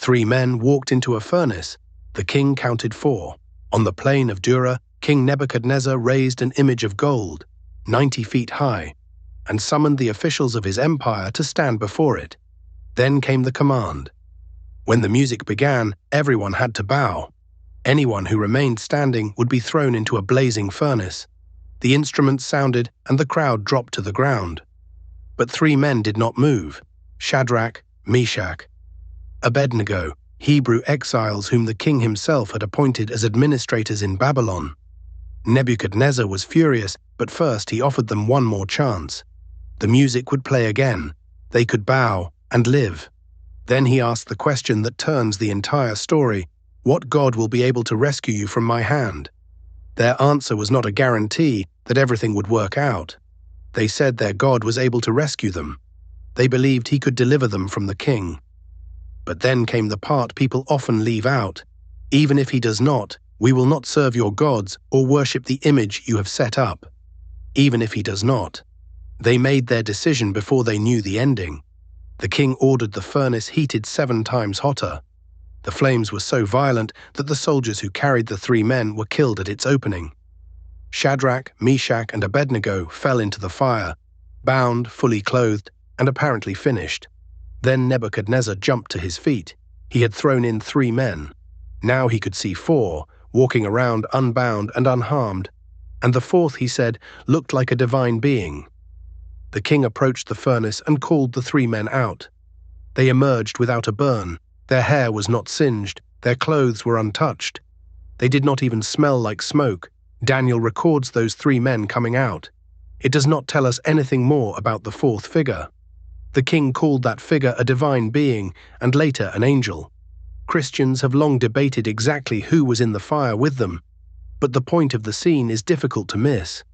3 men walked into a furnace. The king counted 4. On the plain of Dura, King Nebuchadnezzar raised an image of gold, 90 feet high, and summoned the officials of his empire to stand before it. Then came the command. When the music began, everyone had to bow. Anyone who remained standing would be thrown into a blazing furnace. The instruments sounded, and the crowd dropped to the ground. But 3 men did not move: Shadrach, Meshach, Abednego, Hebrew exiles whom the king himself had appointed as administrators in Babylon. Nebuchadnezzar was furious, but first he offered them one more chance. The music would play again. They could bow and live. Then he asked the question that turns the entire story: what God will be able to rescue you from my hand? Their answer was not a guarantee that everything would work out. They said their God was able to rescue them. They believed he could deliver them from the king. But then came the part people often leave out. Even if he does not, we will not serve your gods or worship the image you have set up. Even if he does not. They made their decision before they knew the ending. The king ordered the furnace heated 7 times hotter. The flames were so violent that the soldiers who carried the 3 men were killed at its opening. Shadrach, Meshach, and Abednego fell into the fire, bound, fully clothed, and apparently finished. Then Nebuchadnezzar jumped to his feet. He had thrown in 3 men. Now he could see 4, walking around unbound and unharmed, and the 4th, he said, looked like a divine being. The king approached the furnace and called the 3 men out. They emerged without a burn. Their hair was not singed. Their clothes were untouched. They did not even smell like smoke. Daniel records those 3 men coming out. It does not tell us anything more about the 4th figure. The king called that figure a divine being and later an angel. Christians have long debated exactly who was in the fire with them, but the point of the scene is difficult to miss.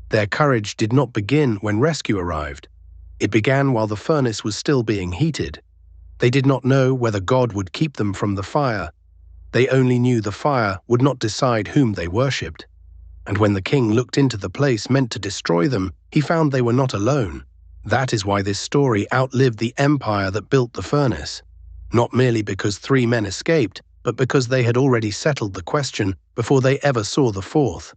Their courage did not begin when rescue arrived. It began while the furnace was still being heated. They did not know whether God would keep them from the fire. They only knew the fire would not decide whom they worshipped. And when the king looked into the place meant to destroy them, he found they were not alone. That is why this story outlived the empire that built the furnace. Not merely because 3 men escaped, but because they had already settled the question before they ever saw the 4th.